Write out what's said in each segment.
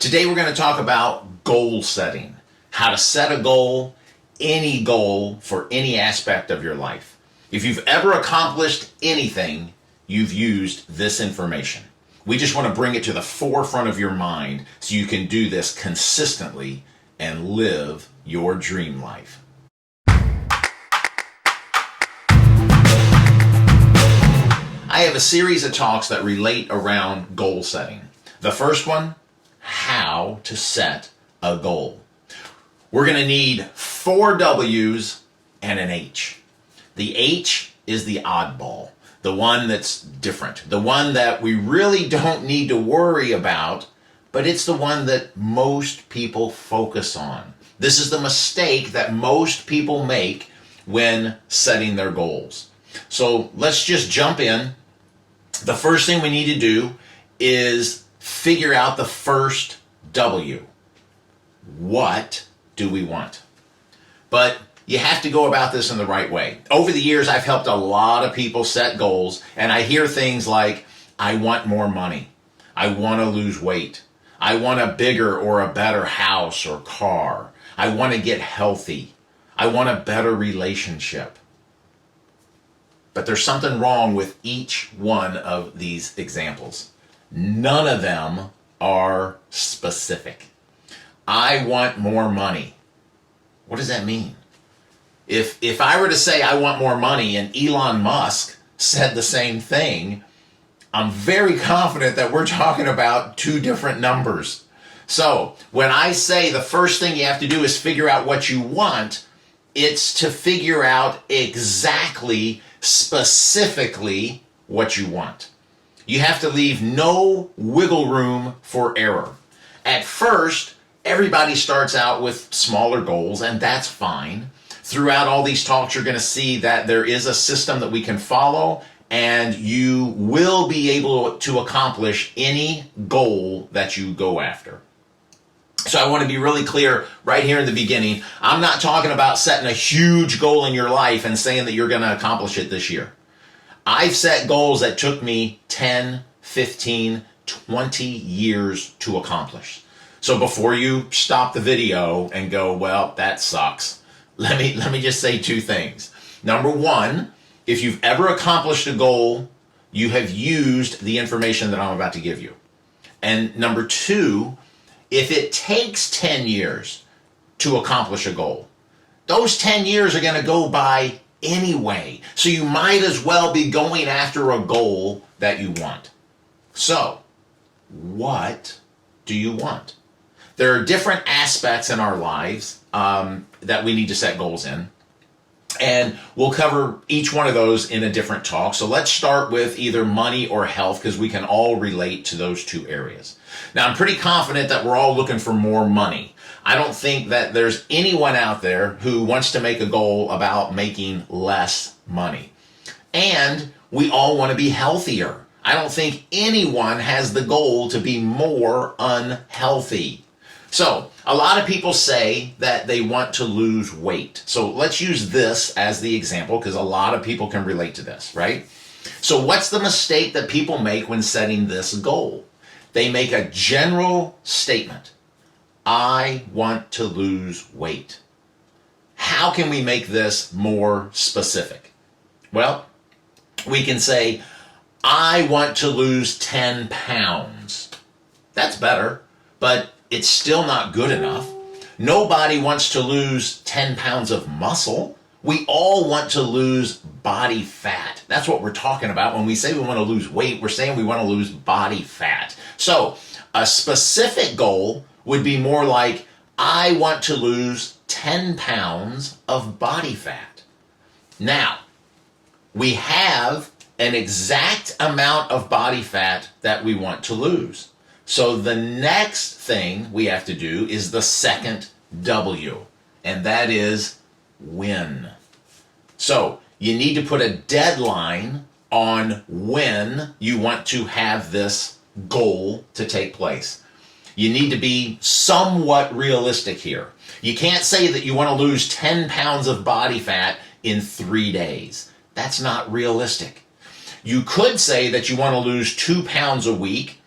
Today we're going to talk about goal setting, how to set a goal, any goal for any aspect of your life. If you've ever accomplished anything, you've used this information. We just want to bring it to the forefront of your mind so you can do this consistently and live your dream life. I have a series of talks that relate around goal setting. The first one, how to set a goal. We're going to need 4 W's and an H. The H is the oddball, the one that's different, the one that we really don't need to worry about, but it's the one that most people focus on. This is the mistake that most people make when setting their goals. So let's just jump in. The first thing we need to do is figure out the first W. What do we want? But you have to go about this in the right way. Over the years, I've helped a lot of people set goals, and I hear things like, I want more money. I want to lose weight. I want a bigger or a better house or car. I want to get healthy. I want a better relationship. But there's something wrong with each one of these examples. None of them are specific. I want more money. What does that mean? If I were to say I want more money and Elon Musk said the same thing, I'm very confident that we're talking about 2 different numbers. So when I say the first thing you have to do is figure out what you want, it's to figure out exactly, specifically what you want. You have to leave no wiggle room for error. At first, everybody starts out with smaller goals, and that's fine. Throughout all these talks, you're going to see that there is a system that we can follow, and you will be able to accomplish any goal that you go after. So I want to be really clear right here in the beginning. I'm not talking about setting a huge goal in your life and saying that you're going to accomplish it this year. I've set goals that took me 10, 15, 20 years to accomplish. So before you stop the video and go, well, that sucks, let me just say 2 things. Number 1, if you've ever accomplished a goal, you have used the information that I'm about to give you. And number 2, if it takes 10 years to accomplish a goal, those 10 years are going to go by anyway. So you might as well be going after a goal that you want. So, what do you want? There are different aspects in our lives that we need to set goals in. And we'll cover each one of those in a different talk. So let's start with either money or health, because we can all relate to those 2 areas. Now, I'm pretty confident that we're all looking for more money. I don't think that there's anyone out there who wants to make a goal about making less money. And we all want to be healthier. I don't think anyone has the goal to be more unhealthy. So, a lot of people say that they want to lose weight. So let's use this as the example, because a lot of people can relate to this, right? So what's the mistake that people make when setting this goal? They make a general statement. I want to lose weight. How can we make this more specific? Well, we can say, I want to lose 10 pounds. That's better, but it's still not good enough. Nobody wants to lose 10 pounds of muscle. We all want to lose body fat. That's what we're talking about. When we say we want to lose weight, we're saying we want to lose body fat. So a specific goal would be more like, I want to lose 10 pounds of body fat. Now, we have an exact amount of body fat that we want to lose. So the next thing we have to do is the second W, and that is when. So you need to put a deadline on when you want to have this goal to take place. You need to be somewhat realistic here. You can't say that you want to lose 10 pounds of body fat in 3 days. That's not realistic. You could say that you want to lose 2 pounds a week,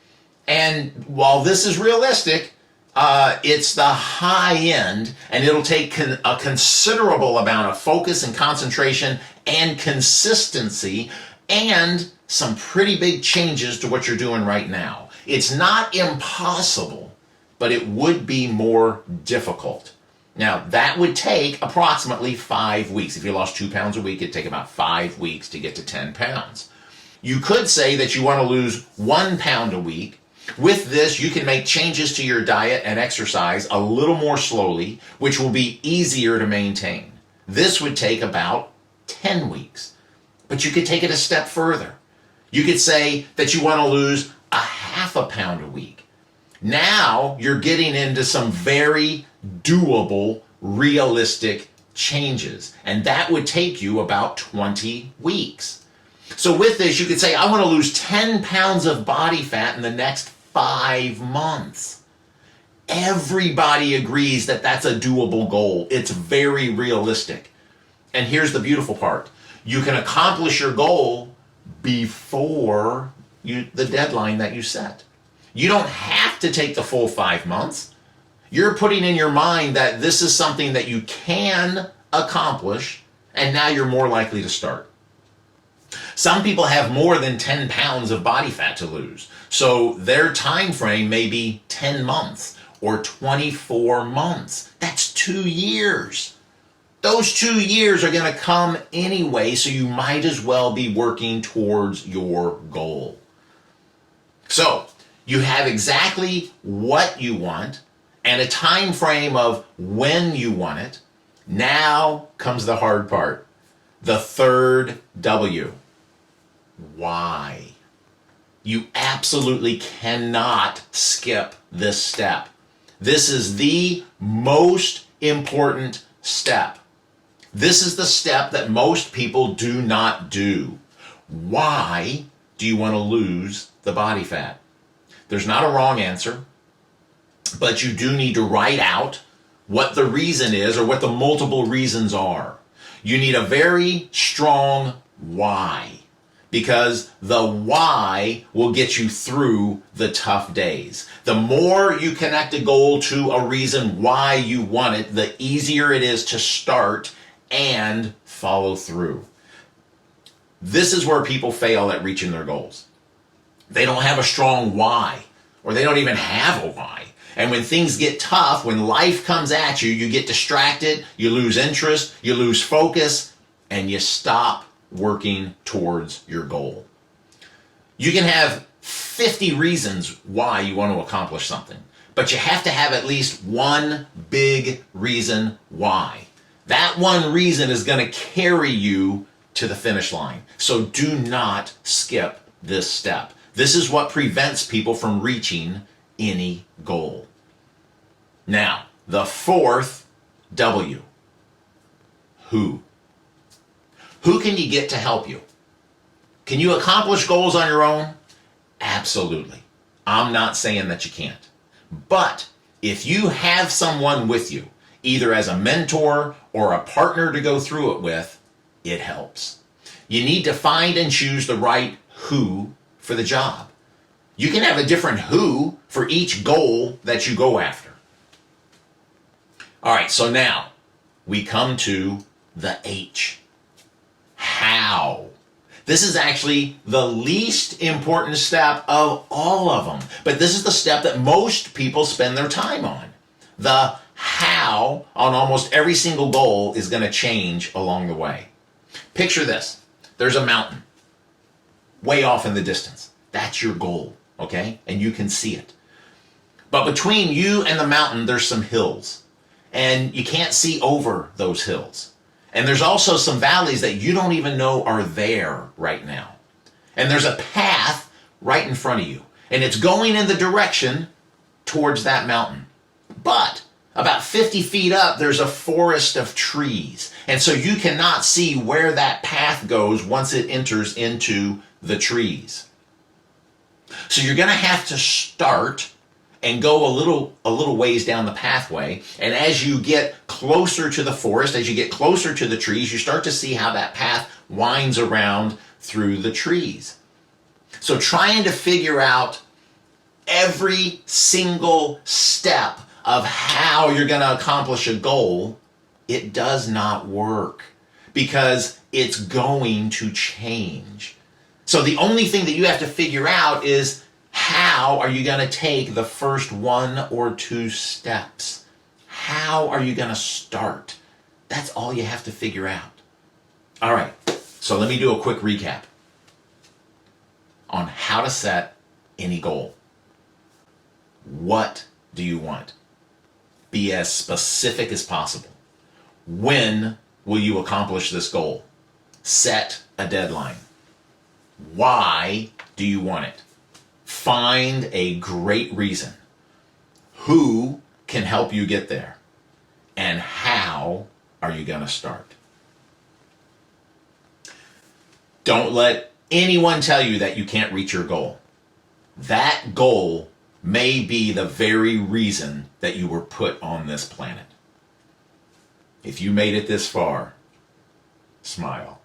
and while this is realistic, It's the high end, and it'll take a considerable amount of focus and concentration and consistency and some pretty big changes to what you're doing right now. It's not impossible, but it would be more difficult. Now, that would take approximately 5 weeks. If you lost 2 pounds a week, it'd take about 5 weeks to get to 10 pounds. You could say that you want to lose 1 pound a week. With this, you can make changes to your diet and exercise a little more slowly, which will be easier to maintain. This would take about 10 weeks. But you could take it a step further. You could say that you want to lose a half a pound a week. Now you're getting into some very doable, realistic changes. And that would take you about 20 weeks. So with this, you could say, I want to lose 10 pounds of body fat in the next 5 months. Everybody agrees that that's a doable goal. It's very realistic. And here's the beautiful part. You can accomplish your goal before the deadline that you set. You don't have to take the full 5 months. You're putting in your mind that this is something that you can accomplish, and now you're more likely to start. Some people have more than 10 pounds of body fat to lose, so their time frame may be 10 months or 24 months. That's 2 years. Those 2 years are going to come anyway, so you might as well be working towards your goal. So, you have exactly what you want and a time frame of when you want it. Now comes the hard part. The third W. Why? You absolutely cannot skip this step. This is the most important step. This is the step that most people do not do. Why do you want to lose the body fat? There's not a wrong answer, but you do need to write out what the reason is or what the multiple reasons are. You need a very strong why, because the why will get you through the tough days. The more you connect a goal to a reason why you want it, the easier it is to start and follow through. This is where people fail at reaching their goals. They don't have a strong why, or they don't even have a why. And when things get tough, when life comes at you, you get distracted, you lose interest, you lose focus, and you stop working towards your goal. You can have 50 reasons why you want to accomplish something, but you have to have at least one big reason why. That one reason is going to carry you to the finish line. So do not skip this step. This is what prevents people from reaching any goal. Now, the fourth W. Who? Who can you get to help you? Can you accomplish goals on your own? Absolutely. I'm not saying that you can't. But if you have someone with you, either as a mentor or a partner to go through it with, it helps. You need to find and choose the right who for the job. You can have a different who for each goal that you go after. All right, so now we come to the H. How? This is actually the least important step of all of them, but this is the step that most people spend their time on. The how on almost every single goal is going to change along the way. Picture this. There's a mountain way off in the distance. That's your goal, okay? And you can see it. But between you and the mountain, there's some hills. And you can't see over those hills. And there's also some valleys that you don't even know are there right now. And there's a path right in front of you. And it's going in the direction towards that mountain. But about 50 feet up, there's a forest of trees. And so you cannot see where that path goes once it enters into the trees. So you're going to have to start and go a little ways down the pathway. And as you get closer to the forest, as you get closer to the trees, you start to see how that path winds around through the trees. So trying to figure out every single step of how you're going to accomplish a goal, it does not work because it's going to change. So the only thing that you have to figure out is how are you going to take the first 1 or 2 steps? How are you going to start? That's all you have to figure out. All right, so let me do a quick recap on how to set any goal. What do you want? Be as specific as possible. When will you accomplish this goal? Set a deadline. Why do you want it? Find a great reason. Who can help you get there? And how are you going to start? Don't let anyone tell you that you can't reach your goal. That goal may be the very reason that you were put on this planet. If you made it this far, smile.